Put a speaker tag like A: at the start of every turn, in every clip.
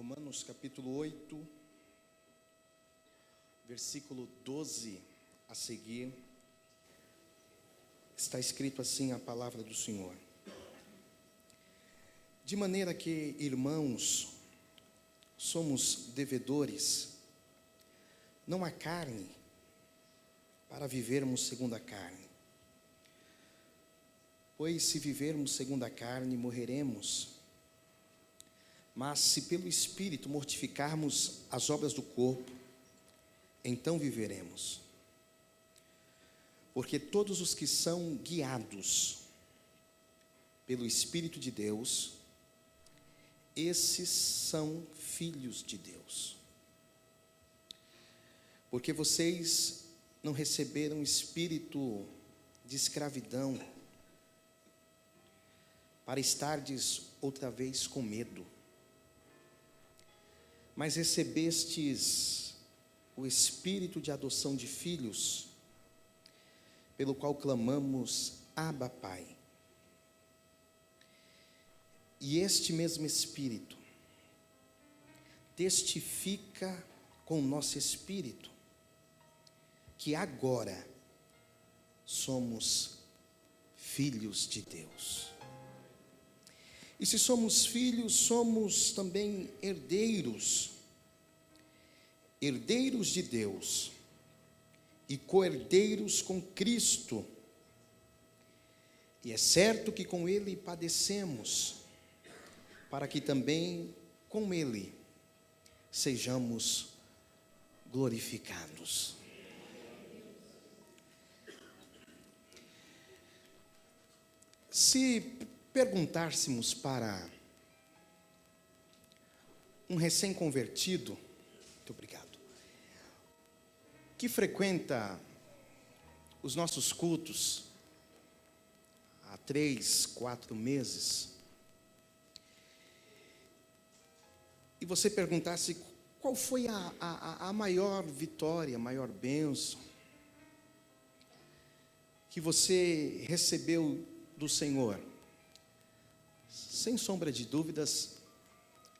A: Romanos capítulo 8, versículo 12 a seguir, está escrito assim a palavra do Senhor. De maneira que, irmãos, somos devedores, não à carne, para vivermos segundo a carne. Pois se vivermos segundo a carne, morreremos. Mas se pelo Espírito mortificarmos as obras do corpo, então viveremos. Porque todos os que são guiados pelo Espírito de Deus, esses são filhos de Deus. Porque vocês não receberam espírito de escravidão, para estardes outra vez com medo, mas recebestes o espírito de adoção de filhos, pelo qual clamamos, Abba, Pai. E este mesmo Espírito testifica com o nosso espírito que agora somos filhos de Deus. E se somos filhos, somos também herdeiros, herdeiros de Deus e co-herdeiros com Cristo. E é certo que com Ele padecemos, para que também com Ele sejamos glorificados. Se perguntássemos para um recém-convertido, muito obrigado, que frequenta os nossos cultos há 3, 4 meses, e você perguntasse qual foi a maior vitória, a maior bênção que você recebeu do Senhor, sem sombra de dúvidas,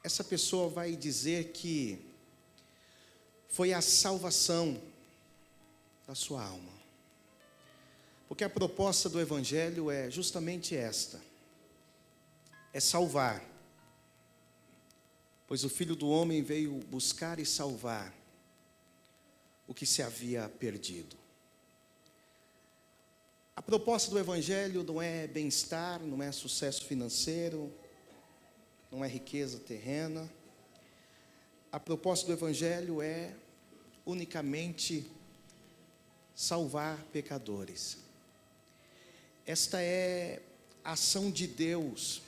A: essa pessoa vai dizer que foi a salvação da sua alma. Porque a proposta do Evangelho é justamente esta: é salvar. Pois o Filho do Homem veio buscar e salvar o que se havia perdido. A proposta do Evangelho não é bem-estar, não é sucesso financeiro, não é riqueza terrena. A proposta do Evangelho é unicamente salvar pecadores. Esta é a ação de Deus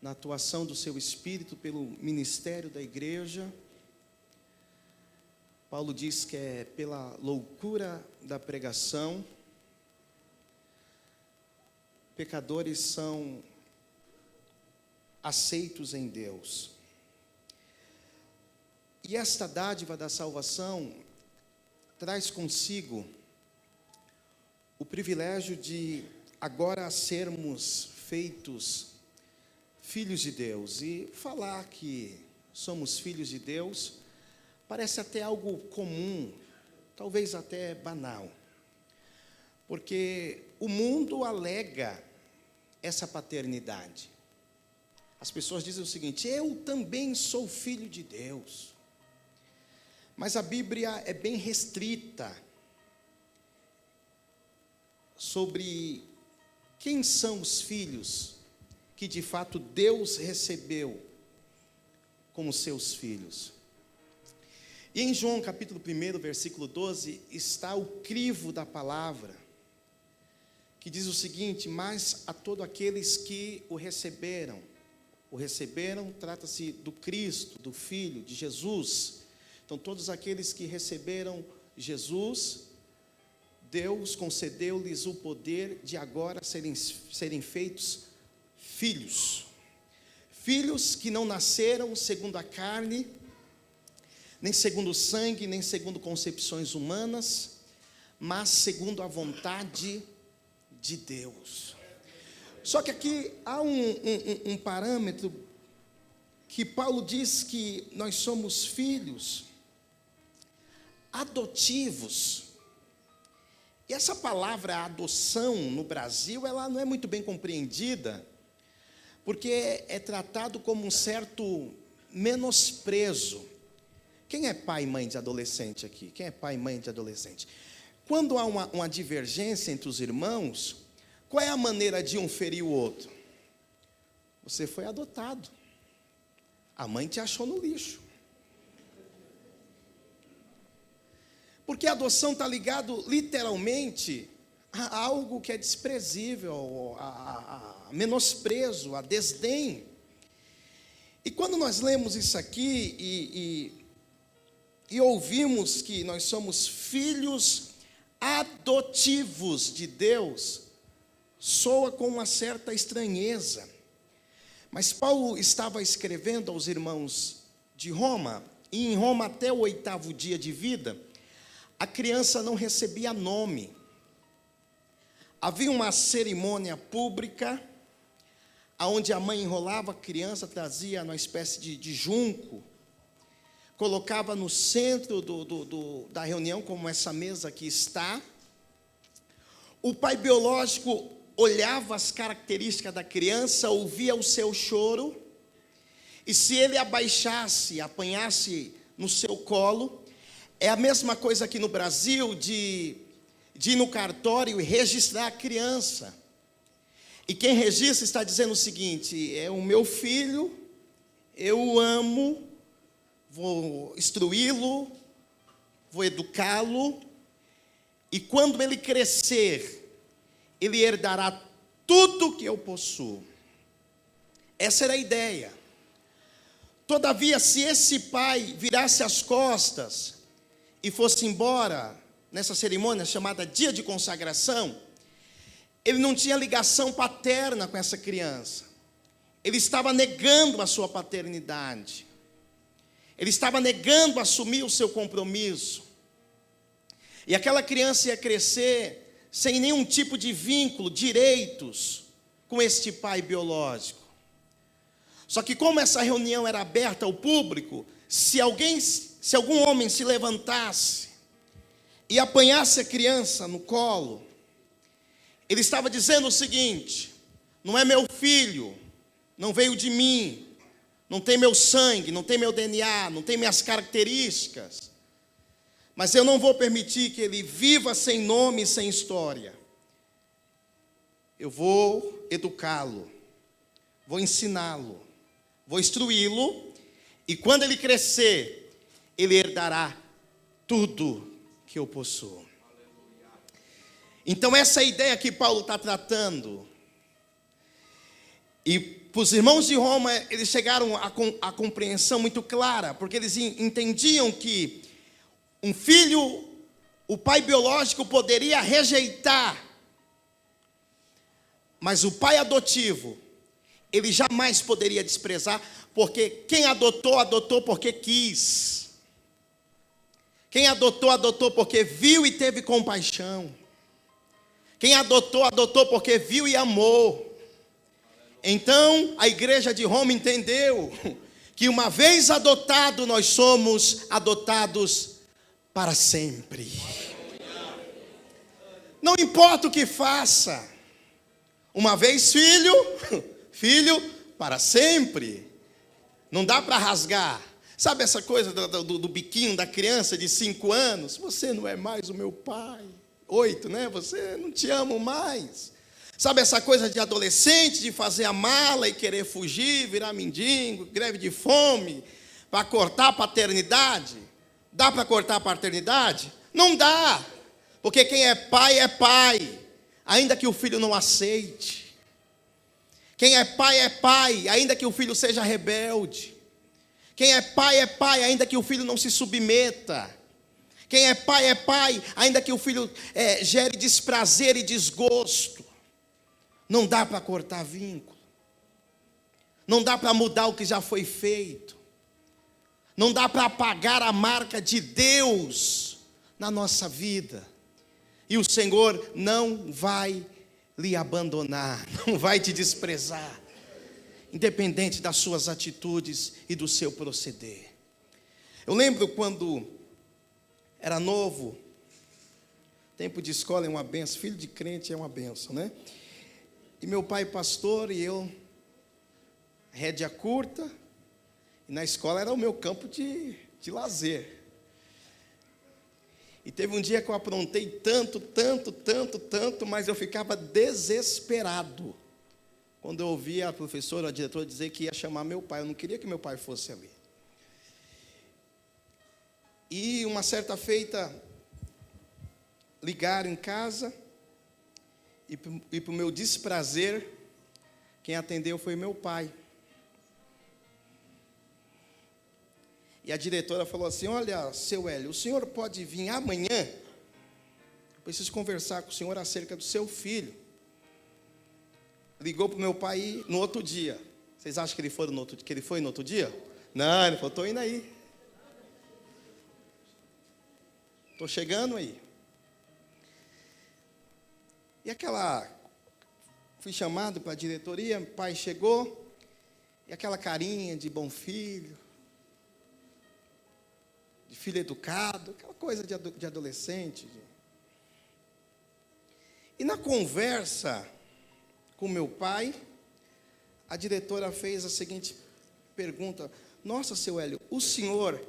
A: na atuação do seu Espírito pelo ministério da igreja. Paulo diz que é pela loucura da pregação. Pecadores são aceitos em Deus. E esta dádiva da salvação traz consigo o privilégio de agora sermos feitos filhos de Deus. E falar que somos filhos de Deus parece até algo comum, talvez até banal. Porque o mundo alega essa paternidade. As pessoas dizem o seguinte: eu também sou filho de Deus. Mas a Bíblia é bem restrita sobre quem são os filhos que de fato Deus recebeu como seus filhos. E em João capítulo 1, versículo 12, está o crivo da palavra, que diz o seguinte: mas a todos aqueles que o receberam, trata-se do Cristo, do Filho, de Jesus. Então todos aqueles que receberam Jesus, Deus concedeu-lhes o poder de agora serem feitos filhos. Filhos que não nasceram segundo a carne, nem segundo o sangue, nem segundo concepções humanas, mas segundo a vontade de Deus. Só que aqui há um parâmetro que Paulo diz que nós somos filhos adotivos. E essa palavra adoção no Brasil, ela não é muito bem compreendida, porque é tratado como um certo menosprezo. Quem é pai e mãe de adolescente aqui? Quem é pai e mãe de adolescente? Quando há uma divergência entre os irmãos, qual é a maneira de um ferir o outro? Você foi adotado. A mãe te achou no lixo. Porque a adoção está ligado literalmente a algo que é desprezível, a menosprezo, a desdém. E quando nós lemos isso aqui e ouvimos que nós somos filhos adotivos de Deus, soa com uma certa estranheza. Mas Paulo estava escrevendo aos irmãos de Roma, e em Roma até o 8º dia de vida, a criança não recebia nome. Havia uma cerimônia pública, onde a mãe enrolava a criança, trazia uma espécie de junco, colocava no centro da reunião, como essa mesa aqui está. O pai biológico olhava as características da criança, ouvia o seu choro, e se ele abaixasse, apanhasse no seu colo, é a mesma coisa aqui no Brasil, de ir no cartório e registrar a criança. E quem registra está dizendo o seguinte: é o meu filho, eu o amo, vou instruí-lo, vou educá-lo, e quando ele crescer, ele herdará tudo que eu possuo. Essa era a ideia. Todavia, se esse pai virasse as costas e fosse embora nessa cerimônia chamada dia de consagração, ele não tinha ligação paterna com essa criança. Ele estava negando a sua paternidade. Ele estava negando assumir o seu compromisso. E aquela criança ia crescer sem nenhum tipo de vínculo, direitos com este pai biológico. Só que como essa reunião era aberta ao público, se algum homem se levantasse e apanhasse a criança no colo, ele estava dizendo o seguinte: não é meu filho, não veio de mim, não tem meu sangue, não tem meu DNA, não tem minhas características, mas eu não vou permitir que ele viva sem nome e sem história. Eu vou educá-lo, vou ensiná-lo, vou instruí-lo, e quando ele crescer, ele herdará tudo que eu possuo. Então essa é a ideia que Paulo está tratando. E para os irmãos de Roma, eles chegaram à compreensão muito clara, porque eles entendiam que um filho, o pai biológico poderia rejeitar, mas o pai adotivo, ele jamais poderia desprezar, porque quem adotou, adotou porque quis. Quem adotou, adotou porque viu e teve compaixão. Quem adotou, adotou porque viu e amou. Então, a igreja de Roma entendeu que uma vez adotado, nós somos adotados para sempre. Não importa o que faça, uma vez filho, filho para sempre. Não dá para rasgar. Sabe essa coisa do biquinho da criança de 5 anos? Você não é mais o meu pai. 8, né? Você não te amo mais. Sabe essa coisa de adolescente, de fazer a mala e querer fugir, virar mendigo, greve de fome, para cortar a paternidade? Dá para cortar a paternidade? Não dá. Porque quem é pai, ainda que o filho não aceite. Quem é pai, ainda que o filho seja rebelde. Quem é pai, ainda que o filho não se submeta. Quem é pai, ainda que o filho gere desprazer e desgosto. Não dá para cortar vínculo. Não dá para mudar o que já foi feito. Não dá para apagar a marca de Deus na nossa vida. E o Senhor não vai lhe abandonar, não vai te desprezar. independente das suas atitudes e do seu proceder. Eu lembro quando era novo, tempo de escola é uma benção, filho de crente é uma benção, né? E meu pai pastor e eu, rédea curta, e na escola era o meu campo de lazer. E teve um dia que eu aprontei tanto, mas eu ficava desesperado quando eu ouvia a professora, a diretora dizer que ia chamar meu pai. Eu não queria que meu pai fosse ali. E uma certa feita, ligaram em casa, e para o meu desprazer, quem atendeu foi meu pai. E a diretora falou assim: olha, seu Hélio, o senhor pode vir amanhã? Eu preciso conversar com o senhor acerca do seu filho. Ligou para o meu pai no outro dia. Vocês acham que ele foi no outro dia? Não, ele falou: estou indo aí. Estou chegando aí. E fui chamado para a diretoria, o pai chegou, e aquela carinha de bom filho, de filho educado, aquela coisa de adolescente. E na conversa com meu pai, a diretora fez a seguinte pergunta: nossa, seu Hélio, o senhor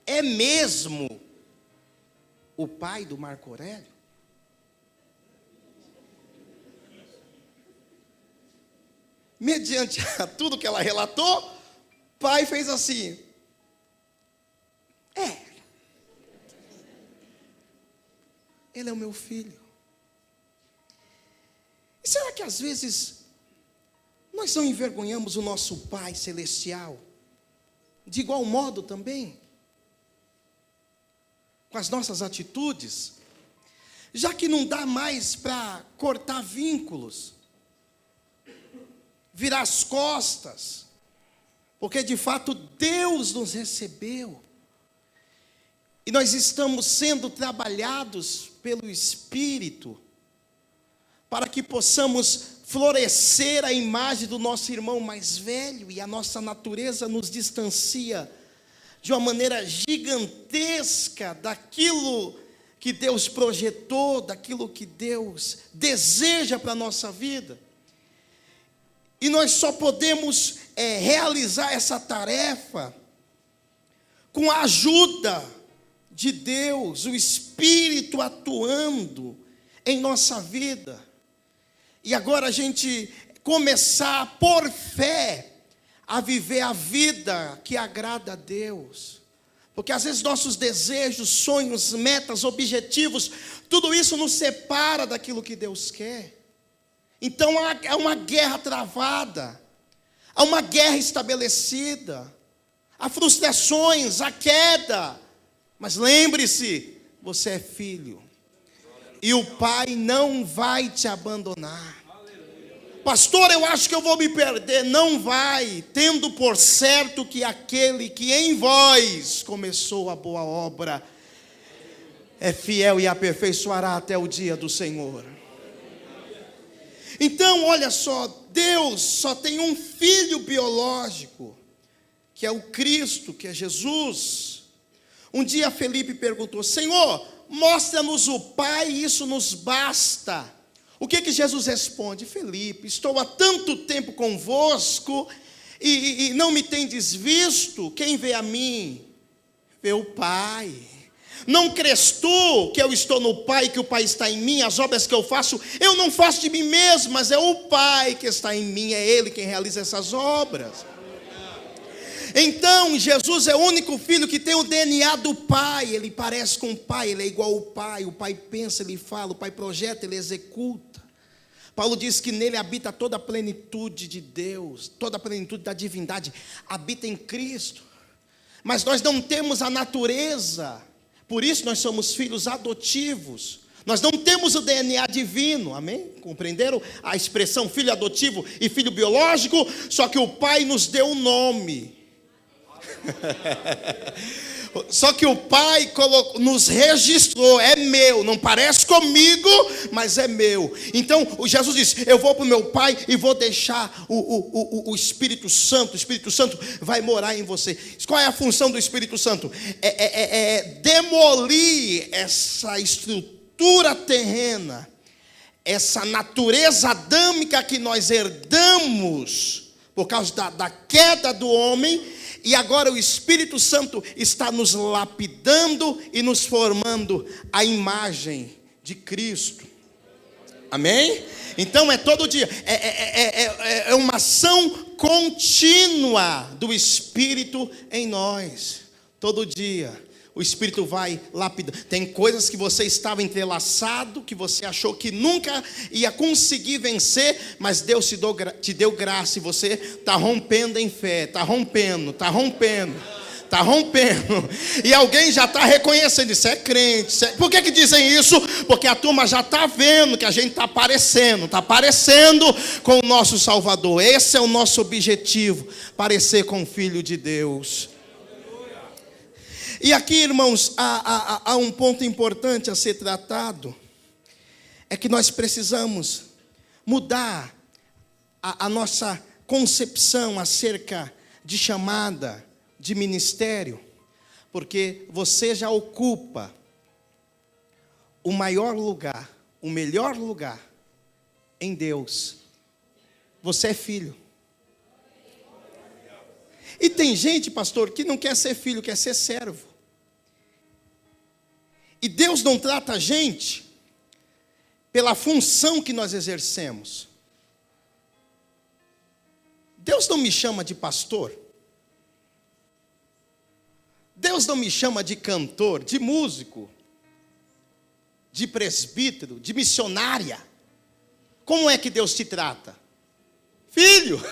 A: é mesmo o pai do Marco Aurélio? Mediante a tudo que ela relatou, o pai fez assim: ele é o meu filho. E será que às vezes nós não envergonhamos o nosso Pai Celestial de igual modo também, com as nossas atitudes, já que não dá mais para cortar vínculos, virar as costas, porque de fato Deus nos recebeu, e nós estamos sendo trabalhados pelo Espírito, para que possamos florescer a imagem do nosso irmão mais velho, e a nossa natureza nos distancia de uma maneira gigantesca daquilo que Deus projetou, daquilo que Deus deseja para a nossa vida. E nós só podemos realizar essa tarefa com a ajuda de Deus, o Espírito atuando em nossa vida. E agora a gente começar por fé a viver a vida que agrada a Deus. Porque às vezes nossos desejos, sonhos, metas, objetivos, tudo isso nos separa daquilo que Deus quer. Então há uma guerra travada, há uma guerra estabelecida, há frustrações, há queda. Mas lembre-se, você é filho, e o Pai não vai te abandonar. Pastor, eu acho que eu vou me perder. Não vai, tendo por certo que aquele que em vós começou a boa obra é fiel e aperfeiçoará até o dia do Senhor. Então, olha só, Deus só tem um filho biológico, que é o Cristo, que é Jesus. Um dia Felipe perguntou: Senhor, mostra-nos o Pai, isso nos basta. O que Jesus responde? Felipe, estou há tanto tempo convosco e não me tendes visto. Quem vê a mim, vê o Pai. Não crês tu que eu estou no Pai, que o Pai está em mim? As obras que eu faço não faço de mim mesmo, mas é o Pai que está em mim, é Ele quem realiza essas obras. Então, Jesus é o único filho que tem o DNA do Pai. Ele parece com o Pai, ele é igual ao Pai. O Pai pensa, ele fala, o Pai projeta, ele executa. Paulo diz que nele habita toda a plenitude de Deus, toda a plenitude da divindade, habita em Cristo. Mas nós não temos a natureza, por isso nós somos filhos adotivos. Nós não temos o DNA divino, amém? Compreenderam a expressão filho adotivo e filho biológico? Só que o Pai nos deu um nome. Só que o Pai nos registrou, é meu, não parece comigo, mas é meu. Então Jesus disse: eu vou para o meu Pai e vou deixar o Espírito Santo. O Espírito Santo vai morar em você. Qual é a função do Espírito Santo? É demolir essa estrutura terrena, essa natureza adâmica que nós herdamos por causa da queda do homem. E agora o Espírito Santo está nos lapidando e nos formando a imagem de Cristo. Amém? Então é todo dia, é uma ação contínua do Espírito em nós. Todo dia o Espírito vai lapidando. Tem coisas que você estava entrelaçado, que você achou que nunca ia conseguir vencer, mas Deus te deu graça e você está rompendo em fé, está rompendo. E alguém já está reconhecendo, isso é crente. Por que dizem isso? Porque a turma já está vendo que a gente está parecendo com o nosso Salvador. Esse é o nosso objetivo, parecer com o Filho de Deus. E aqui, irmãos, há um ponto importante a ser tratado. É que nós precisamos mudar a nossa concepção acerca de chamada, de ministério. Porque você já ocupa o maior lugar, o melhor lugar em Deus. Você é filho. E tem gente, pastor, que não quer ser filho, quer ser servo. E Deus não trata a gente pela função que nós exercemos. Deus não me chama de pastor. Deus não me chama de cantor, de músico, de presbítero, de missionária. Como é que Deus te trata? Filho.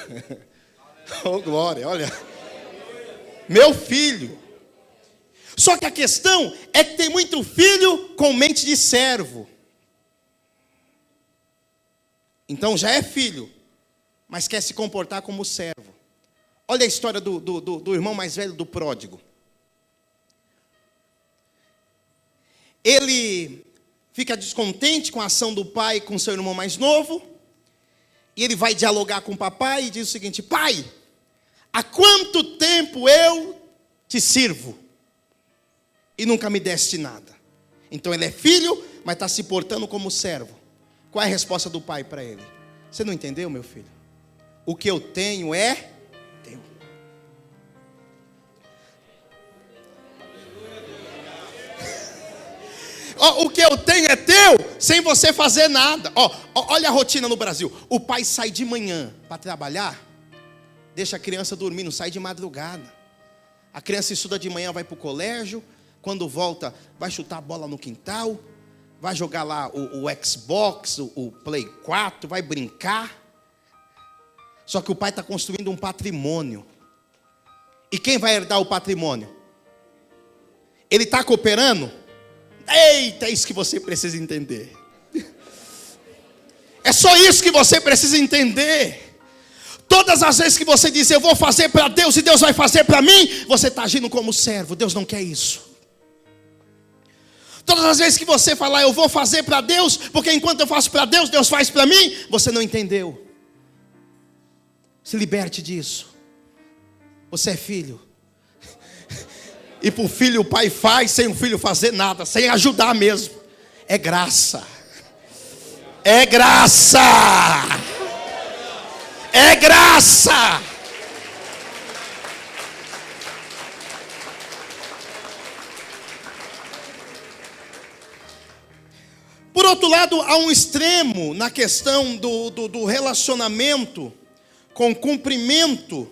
A: Oh, glória, olha. Meu filho. Só que a questão é que tem muito filho com mente de servo. Então já é filho, mas quer se comportar como servo. Olha a história do irmão mais velho do pródigo. Ele fica descontente com a ação do pai com seu irmão mais novo. E ele vai dialogar com o papai e diz o seguinte: pai, há quanto tempo eu te sirvo e nunca me deste nada? Então ele é filho, mas está se portando como servo. Qual é a resposta do pai para ele? Você não entendeu, meu filho? O que eu tenho é teu. O que eu tenho é teu, sem você fazer nada. Olha a rotina no Brasil. O pai sai de manhã para trabalhar, deixa a criança dormir, não sai de madrugada. A criança estuda de manhã, vai para o colégio. Quando volta, vai chutar a bola no quintal, vai jogar lá o Xbox, o Play 4, vai brincar. Só que o pai está construindo um patrimônio. E quem vai herdar o patrimônio? Ele está cooperando? Eita, é isso que você precisa entender. É só isso que você precisa entender. Todas as vezes que você diz, eu vou fazer para Deus e Deus vai fazer para mim, você está agindo como servo. Deus não quer isso. Todas as vezes que você falar, eu vou fazer para Deus, porque enquanto eu faço para Deus, Deus faz para mim, você não entendeu. Se liberte disso. Você é filho. E para o filho o pai faz, sem o filho fazer nada, sem ajudar mesmo. É graça. É graça. É graça. Por outro lado, há um extremo na questão do relacionamento com o cumprimento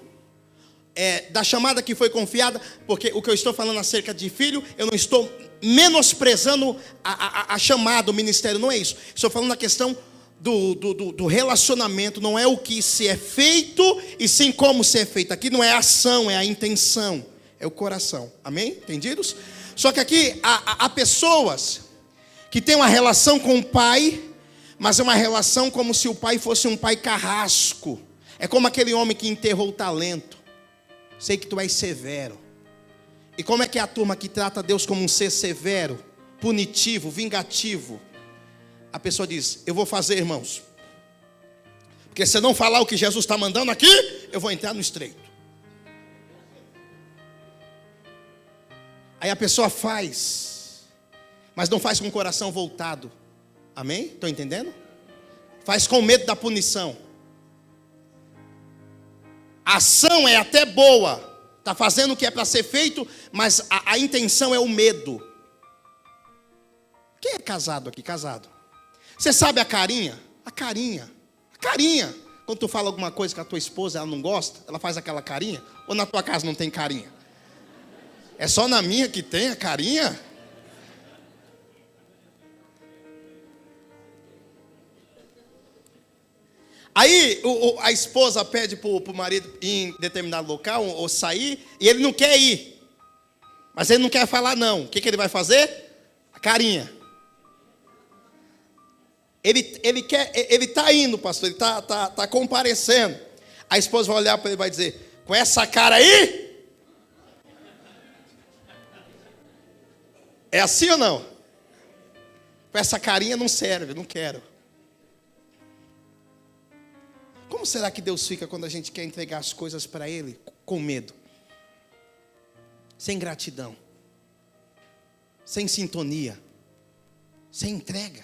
A: da chamada que foi confiada, porque o que eu estou falando acerca de filho, eu não estou menosprezando a chamada, o ministério, não é isso. Estou falando na questão do relacionamento, não é o que se é feito, e sim como se é feito. Aqui não é a ação, é a intenção, é o coração. Amém? Entendidos? Só que aqui há pessoas que têm uma relação com o pai, mas é uma relação como se o pai fosse um pai carrasco. É como aquele homem que enterrou o talento. Sei que tu és severo. E como é que é a turma que trata Deus como um ser severo, punitivo, vingativo? A pessoa diz: eu vou fazer, irmãos, porque se eu não falar o que Jesus está mandando aqui, eu vou entrar no estreito. Aí a pessoa faz, mas não faz com o coração voltado. Amém? Estão entendendo? Faz com medo da punição. A ação é até boa, está fazendo o que é para ser feito, mas a intenção é o medo. Quem é casado aqui? Casado. Você sabe a carinha? A carinha. A carinha. Quando tu fala alguma coisa que a tua esposa ela não gosta, ela faz aquela carinha? Ou na tua casa não tem carinha? É só na minha que tem a carinha? Aí a esposa pede para o marido ir em determinado local ou sair, e ele não quer ir. Mas ele não quer falar não. O que ele vai fazer? A carinha. Ele está indo, pastor, ele está comparecendo. A esposa vai olhar para ele e vai dizer: com essa cara aí? É assim ou não? Com essa carinha não serve, não quero. Como será que Deus fica quando a gente quer entregar as coisas para Ele com medo? Sem gratidão, sem sintonia, sem entrega.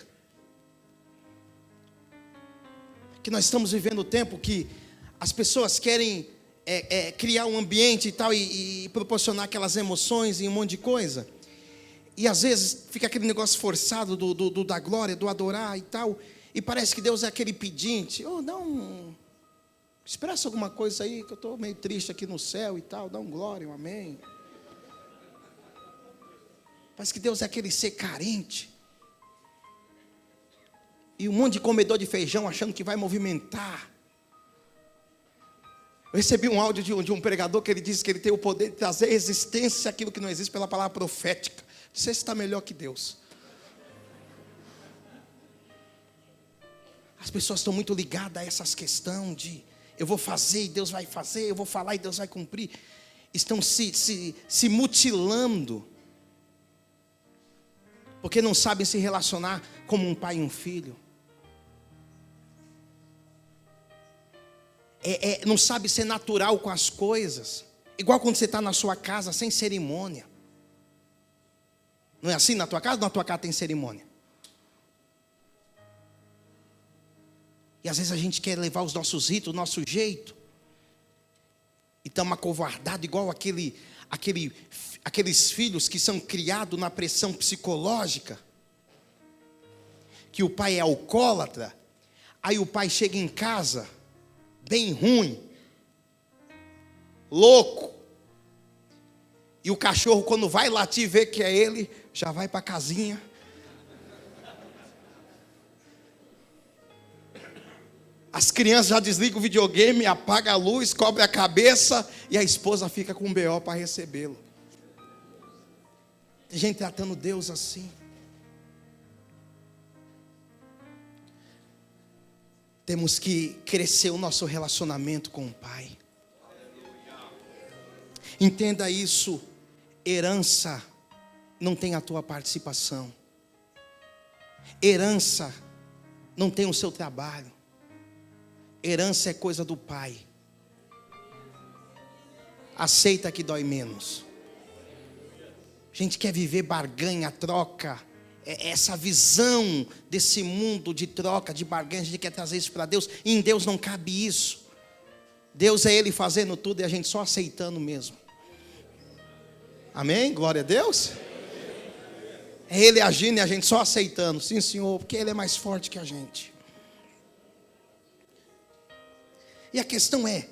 A: Que nós estamos vivendo o tempo que as pessoas querem criar um ambiente e tal, e proporcionar aquelas emoções e um monte de coisa. E às vezes fica aquele negócio forçado da glória, do adorar e tal. E parece que Deus é aquele pedinte. Oh, expressa alguma coisa aí, que eu estou meio triste aqui no céu e tal. Dá um glória, um amém. Parece que Deus é aquele ser carente. E um monte de comedor de feijão achando que vai movimentar. Eu recebi um áudio de um pregador que ele disse que ele tem o poder de trazer existência àquilo que não existe pela palavra profética. Você está melhor que Deus. As pessoas estão muito ligadas a essas questões de eu vou fazer e Deus vai fazer, eu vou falar e Deus vai cumprir. Estão se mutilando, porque não sabem se relacionar como um pai e um filho. Não sabe ser natural com as coisas. Igual quando você está na sua casa sem cerimônia. Não é assim na tua casa? Na tua casa tem cerimônia. E às vezes a gente quer levar os nossos ritos, o nosso jeito. E estamos acovardados igual aqueles filhos que são criados na pressão psicológica. Que o pai é alcoólatra. Aí o pai chega em casa, bem ruim, louco. E o cachorro, quando vai latir e vê que é ele, já vai para a casinha. As crianças já desligam o videogame, apagam a luz, cobrem a cabeça, e a esposa fica com um BO para recebê-lo. Tem gente tratando Deus assim. Temos que crescer o nosso relacionamento com o Pai. Entenda isso. Herança não tem a tua participação. Herança não tem o seu trabalho. Herança é coisa do Pai. Aceita que dói menos. A gente quer viver barganha, troca. Essa visão desse mundo de troca, de barganha, a gente quer trazer isso para Deus. E em Deus não cabe isso. Deus é Ele fazendo tudo e a gente só aceitando mesmo. Amém? Glória a Deus. É Ele agindo e a gente só aceitando. Sim, Senhor, porque Ele é mais forte que a gente. E a questão é,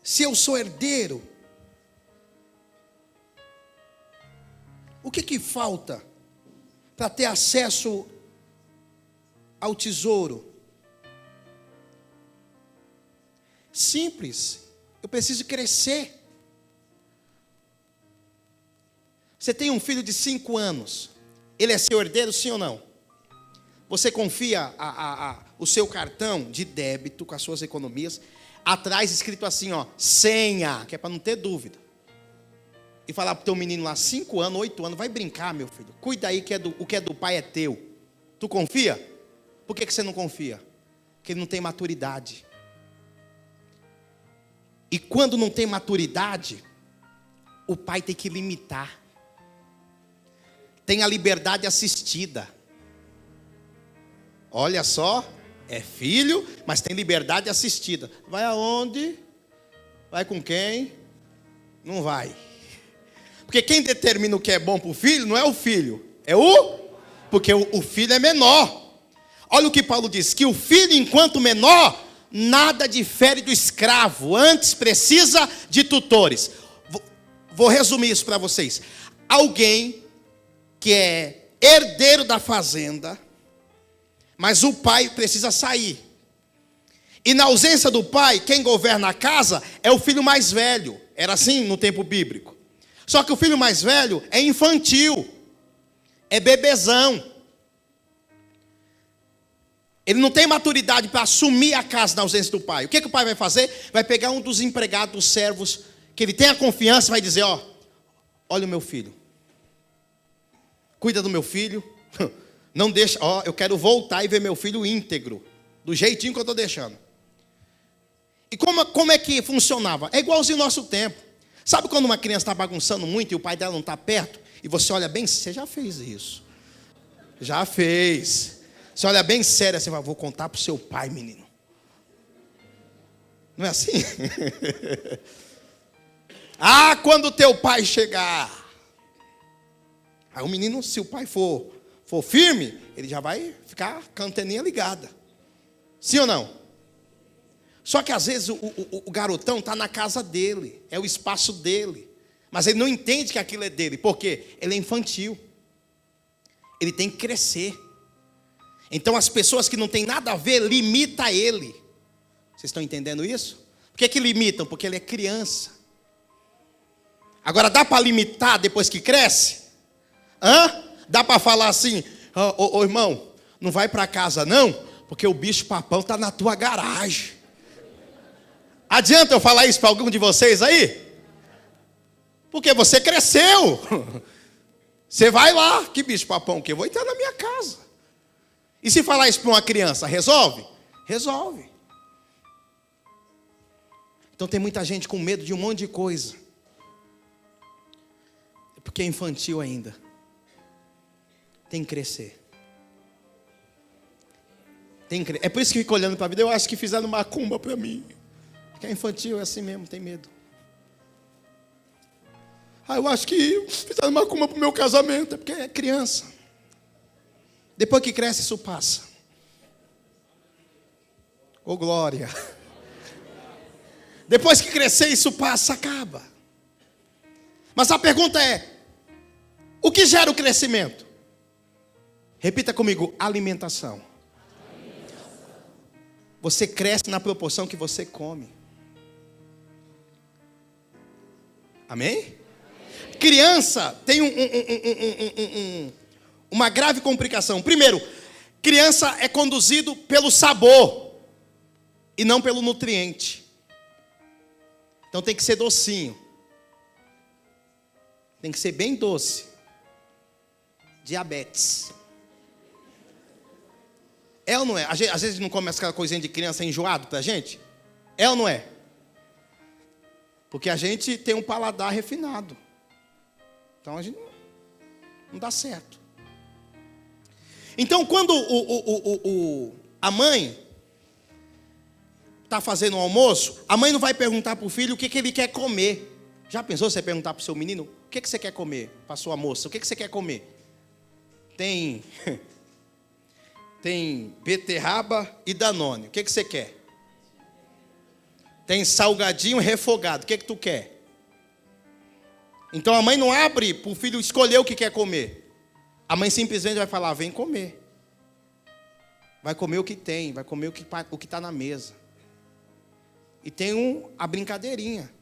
A: se eu sou herdeiro, o que falta para ter acesso ao tesouro? Simples, eu preciso crescer. Você tem um filho de 5 anos, ele é seu herdeiro, sim ou não? Você confia o seu cartão de débito com as suas economias, atrás escrito assim, ó, senha, que é para não ter dúvida. e falar para o teu menino lá, 5 anos, 8 anos, vai brincar, meu filho. Cuida aí, o que é do pai é teu. Tu confia? Por que você não confia? Porque ele não tem maturidade. E quando não tem maturidade, o pai tem que limitar. Tem a liberdade assistida. Olha só, é filho, mas tem liberdade assistida. Vai aonde? Vai com quem? Não vai. Porque quem determina o que é bom para o filho não é o filho, porque o filho é menor. Olha o que Paulo diz, que o filho enquanto menor, nada difere do escravo, antes precisa de tutores. Vou resumir isso para vocês. Alguém que é herdeiro da fazenda, mas o pai precisa sair. E na ausência do pai, quem governa a casa é o filho mais velho. Era assim no tempo bíblico. Só que o filho mais velho é infantil, é bebezão. Ele não tem maturidade para assumir a casa na ausência do pai. O que o pai vai fazer? Vai pegar um dos empregados, dos servos, que ele tem a confiança, vai dizer, olha o meu filho. Cuida do meu filho. Não deixa, eu quero voltar e ver meu filho íntegro. Do jeitinho que eu estou deixando. E como é que funcionava? É igualzinho ao nosso tempo. Sabe quando uma criança está bagunçando muito e o pai dela não está perto? E você olha bem, você já fez isso. Já fez. Você olha bem sério, você vai, vou contar para o seu pai, menino. Não é assim? Quando o teu pai chegar. Aí o menino, se o pai for firme, ele já vai ficar com a anteninha ligada. Sim ou não? Só que às vezes o garotão está na casa dele, é o espaço dele. Mas ele não entende que aquilo é dele, porque ele é infantil. Ele tem que crescer. Então as pessoas que não têm nada a ver, limita ele. Vocês estão entendendo isso? Por que limitam? Porque ele é criança. Agora dá para limitar depois que cresce? Dá para falar assim, irmão, não vai para casa não, porque o bicho papão está na tua garagem. Adianta eu falar isso para algum de vocês aí? Porque você cresceu. Você vai lá, que bicho papão que eu vou entrar na minha casa. E se falar isso para uma criança, resolve? Resolve. Então tem muita gente com medo de um monte de coisa. É porque é infantil ainda. Tem que crescer. É por isso que eu fico olhando para a vida. Eu acho que fizeram macumba para mim. Porque é infantil, é assim mesmo, tem medo. Eu acho que fizeram macumba para o meu casamento. É porque é criança. Depois que cresce, isso passa. Ô glória. Depois que crescer, isso passa, acaba. Mas a pergunta é: o que gera o crescimento? Repita comigo: alimentação. Você cresce na proporção que você come. Amém? Criança tem uma grave complicação. Primeiro, criança é conduzido pelo sabor e não pelo nutriente. Então tem que ser docinho. Tem que ser bem doce. Diabetes. É ou não é? Às vezes não come aquela coisinha de criança enjoado pra gente? É ou não é? Porque a gente tem um paladar refinado. Então a gente não dá certo. Então quando a mãe está fazendo um almoço, a mãe não vai perguntar para o filho o que ele quer comer. Já pensou você perguntar para o seu menino, o que você quer comer? Para a sua moça, o que você quer comer? Tem beterraba e danone, o que você quer? Tem salgadinho refogado, o que tu quer? Então a mãe não abre para o filho escolher o que quer comer. A mãe simplesmente vai falar, vem comer. Vai comer o que tem, vai comer o que está na mesa. E tem a brincadeirinha.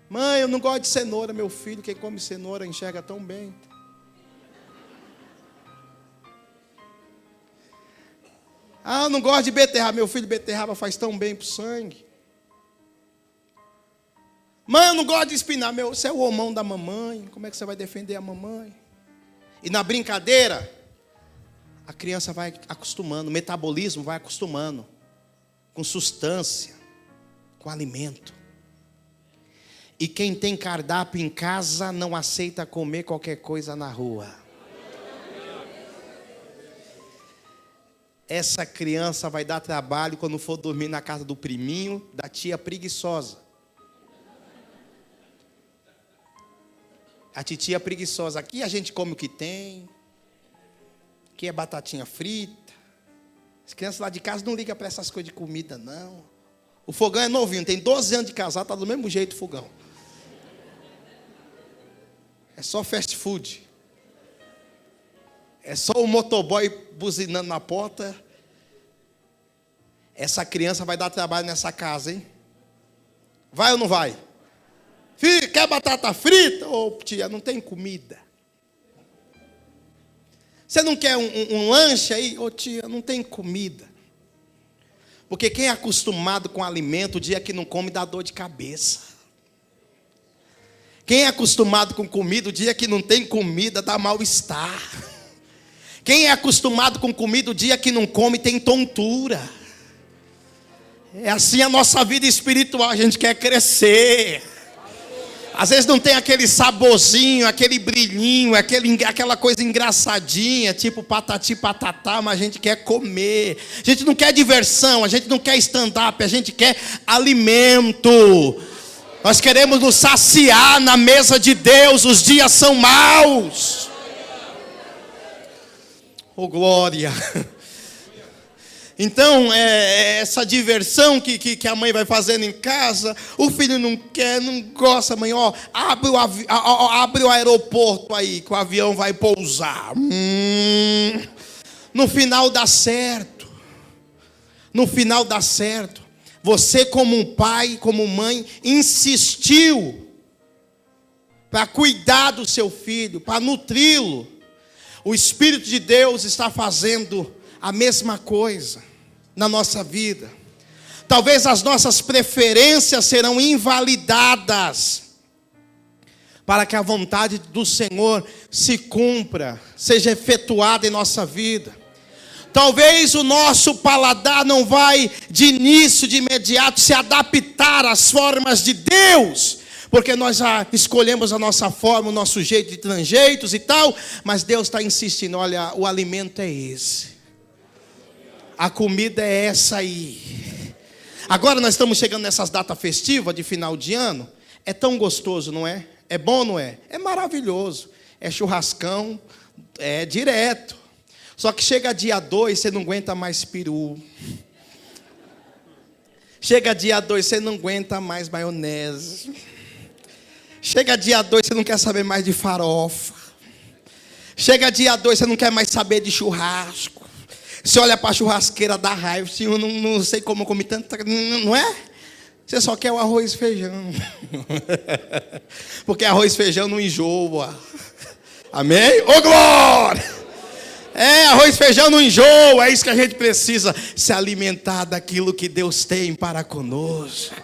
A: Mãe, eu não gosto de cenoura, meu filho, quem come cenoura enxerga tão bem. Eu não gosto de beterraba, meu filho, beterraba faz tão bem para o sangue. Mãe, eu não gosto de espinar. Você é o homão da mamãe. Como é que você vai defender a mamãe? E na brincadeira, a criança vai acostumando, o metabolismo vai acostumando com substância, com alimento. E quem tem cardápio em casa não aceita comer qualquer coisa na rua. Essa criança vai dar trabalho quando for dormir na casa do priminho, da tia preguiçosa. A titia preguiçosa. Aqui a gente come o que tem. Aqui é batatinha frita. As crianças lá de casa não ligam para essas coisas de comida, não. O fogão é novinho, tem 12 anos de casado, está do mesmo jeito o fogão. É só fast food. É só o motoboy buzinando na porta. Essa criança vai dar trabalho nessa casa, hein? Vai ou não vai? Filho, quer batata frita? Ô, tia, não tem comida. Você não quer um lanche aí? Ô, tia, não tem comida. Porque quem é acostumado com alimento, o dia que não come dá dor de cabeça. Quem é acostumado com comida, o dia que não tem comida dá mal-estar. Quem é acostumado com comida, o dia que não come tem tontura. É assim a nossa vida espiritual, a gente quer crescer. Às vezes não tem aquele saborzinho, aquele brilhinho, aquela coisa engraçadinha, tipo patati patatá, mas a gente quer comer. A gente não quer diversão, a gente não quer stand-up, a gente quer alimento. Nós queremos nos saciar na mesa de Deus, os dias são maus. Oh, glória. Então, essa diversão que a mãe vai fazendo em casa, o filho não quer, não gosta, mãe, ó, abre o aeroporto aí, que o avião vai pousar. No final dá certo. No final dá certo. Você como um pai, como mãe, insistiu para cuidar do seu filho, para nutri-lo. O Espírito de Deus está fazendo a mesma coisa na nossa vida. Talvez as nossas preferências serão invalidadas para que a vontade do Senhor se cumpra, seja efetuada em nossa vida. Talvez o nosso paladar não vai de início, de imediato, se adaptar às formas de Deus, porque nós já escolhemos a nossa forma, o nosso jeito de tranjeitos e tal, mas Deus está insistindo, olha, o alimento é esse. A comida é essa aí. Agora nós estamos chegando nessas datas festivas de final de ano. É tão gostoso, não é? É bom, não é? É maravilhoso. É churrascão, é direto. Só que chega dia 2, você não aguenta mais peru. Chega dia 2, você não aguenta mais maionese. Chega dia 2, você não quer saber mais de farofa. Chega dia 2, você não quer mais saber de churrasco. Você olha para a churrasqueira, dá raiva. Eu não sei como eu comi tanto. Não é? Você só quer o arroz e feijão. Porque arroz e feijão não enjoa. Amém? Ô, glória! Arroz e feijão não enjoa. É isso que a gente precisa. Se alimentar daquilo que Deus tem para conosco.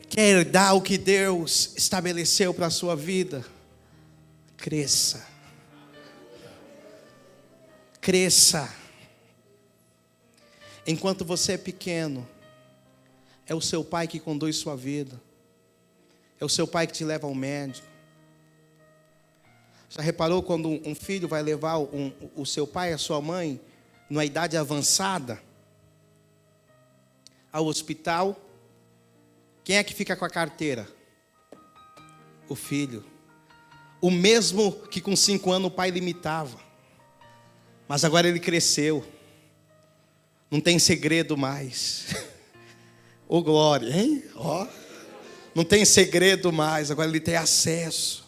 A: Quer dar o que Deus estabeleceu para a sua vida? Cresça. Cresça. Enquanto você é pequeno, é o seu pai que conduz sua vida. É o seu pai que te leva ao médico. Já reparou quando um filho vai levar o seu pai e a sua mãe, numa idade avançada, ao hospital? Quem é que fica com a carteira? O filho. O mesmo que com 5 anos o pai limitava. Mas agora ele cresceu. Não tem segredo mais. Ô, glória, hein? Ó. Não tem segredo mais. Agora ele tem acesso.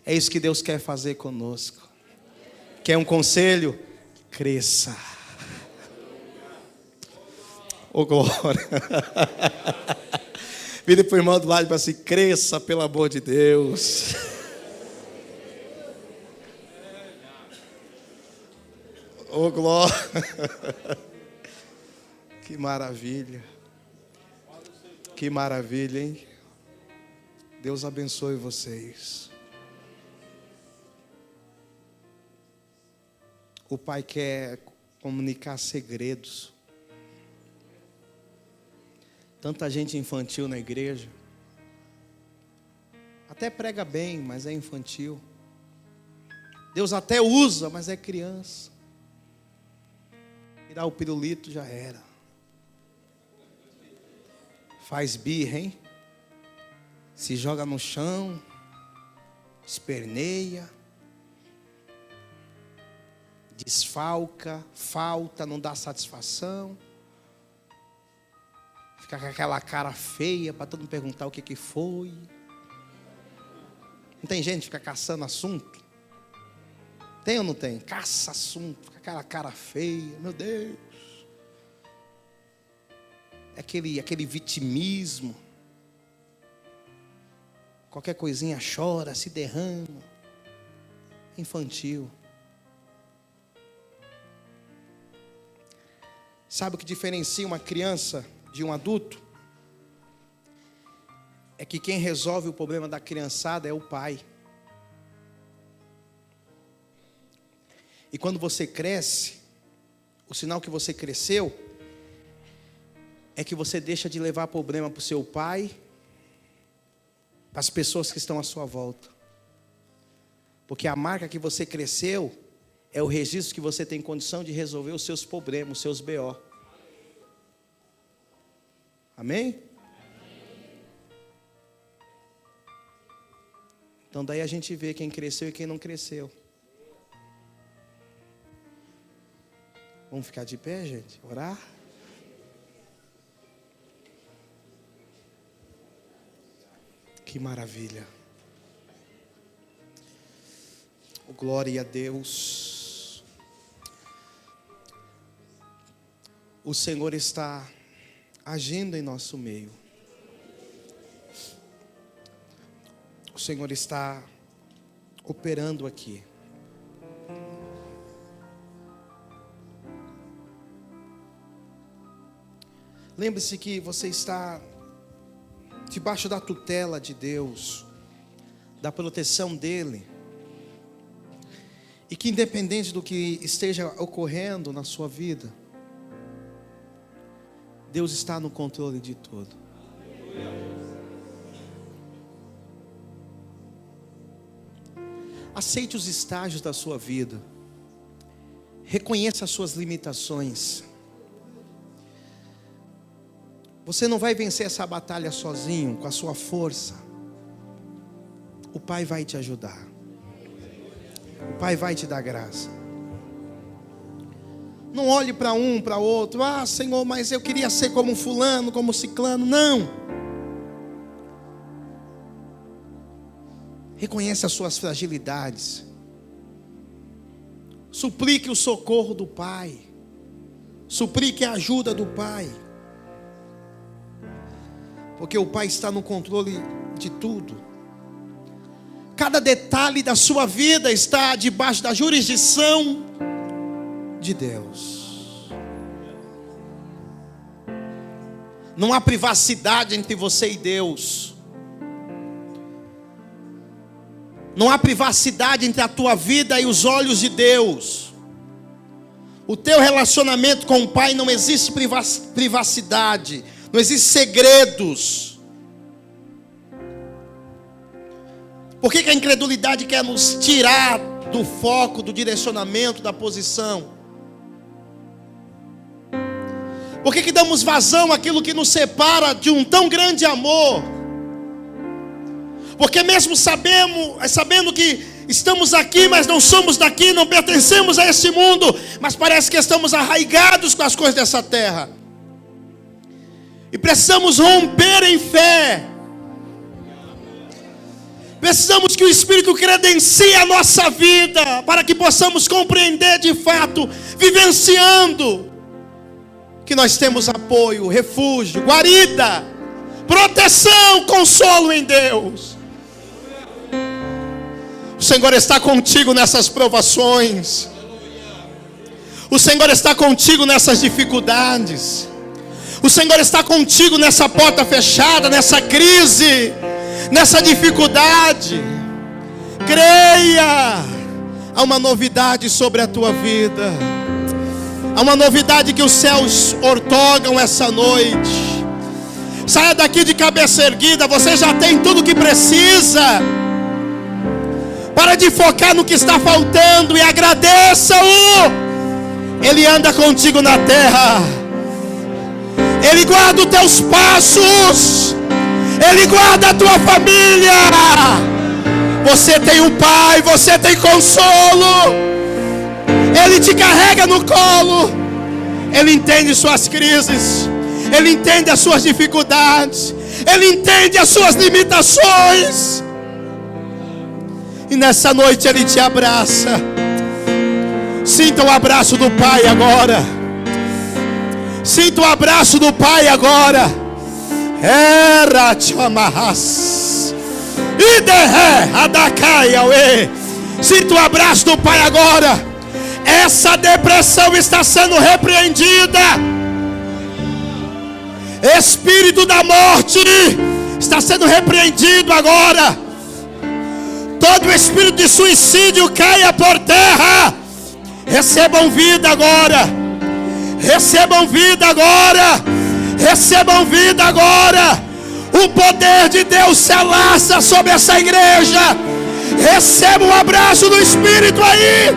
A: É isso que Deus quer fazer conosco. Quer um conselho? Cresça. Ô, glória. Vira para o irmão do lado e fala assim: cresça, pelo amor de Deus. Ô, glória. Que maravilha. Que maravilha, hein? Deus abençoe vocês. O Pai quer comunicar segredos. Tanta gente infantil na igreja. Até prega bem, mas é infantil. Deus até usa, mas é criança. Tirar o pirulito já era. Faz birra, hein? Se joga no chão, esperneia, desfalca, falta, não dá satisfação. Fica com aquela cara feia para todo mundo perguntar o que foi. Não tem gente que fica caçando assunto? Tem ou não tem? Caça assunto, fica aquela cara feia, meu Deus. Aquele vitimismo. Qualquer coisinha chora, se derrama. Infantil. Sabe o que diferencia uma criança de um adulto? É que quem resolve o problema da criançada é o pai. E quando você cresce, o sinal que você cresceu é que você deixa de levar problema para o seu pai, para as pessoas que estão à sua volta. Porque a marca que você cresceu é o registro que você tem condição de resolver os seus problemas, os seus BO. Amém? Então daí a gente vê quem cresceu e quem não cresceu. Vamos ficar de pé, gente? Orar? Que maravilha. Glória a Deus. O Senhor está agindo em nosso meio. O Senhor está operando aqui. Lembre-se que você está debaixo da tutela de Deus, da proteção dEle, e que independente do que esteja ocorrendo na sua vida, Deus está no controle de tudo. Aceite os estágios da sua vida, reconheça as suas limitações. Você não vai vencer essa batalha sozinho, com a sua força. O Pai vai te ajudar. O Pai vai te dar graça. Não olhe para um, para outro. Ah, Senhor, mas eu queria ser como fulano, como ciclano. Não. Reconheça as suas fragilidades. Suplique o socorro do Pai. Suplique a ajuda do Pai. Porque o Pai está no controle de tudo. Cada detalhe da sua vida está debaixo da jurisdição de Deus. Não há privacidade entre você e Deus. Não há privacidade entre a tua vida e os olhos de Deus. O teu relacionamento com o Pai não existe privacidade. Não existem segredos. Por que a incredulidade quer nos tirar do foco, do direcionamento, da posição? Por que damos vazão àquilo que nos separa de um tão grande amor? Porque mesmo sabendo que estamos aqui, mas não somos daqui, não pertencemos a esse mundo, mas parece que estamos arraigados com as coisas dessa terra. E precisamos romper em fé. Precisamos que o Espírito credencie a nossa vida, para que possamos compreender de fato, vivenciando, que nós temos apoio, refúgio, guarida, proteção, consolo em Deus. O Senhor está contigo nessas provações. O Senhor está contigo nessas dificuldades. O Senhor está contigo nessa porta fechada, nessa crise, nessa dificuldade. Creia. Há uma novidade sobre a tua vida. Há uma novidade que os céus ortogam essa noite. Saia daqui de cabeça erguida. Você já tem tudo o que precisa. Para de focar no que está faltando e agradeça-o. Ele anda contigo na terra. Ele guarda os teus passos. Ele guarda a tua família. Você tem um pai, você tem consolo. Ele te carrega no colo. Ele entende suas crises. Ele entende as suas dificuldades. Ele entende as suas limitações. E nessa noite Ele te abraça. Sinta o abraço do Pai agora. Sinta o abraço do Pai agora. Era chamarras. Idehe adakaiawe. Sinta o abraço do Pai agora. Essa depressão está sendo repreendida. Espírito da morte está sendo repreendido agora. Todo espírito de suicídio caia por terra. Recebam vida agora. Recebam vida agora. Recebam vida agora. O poder de Deus se alastra sobre essa igreja. Receba um abraço do Espírito aí.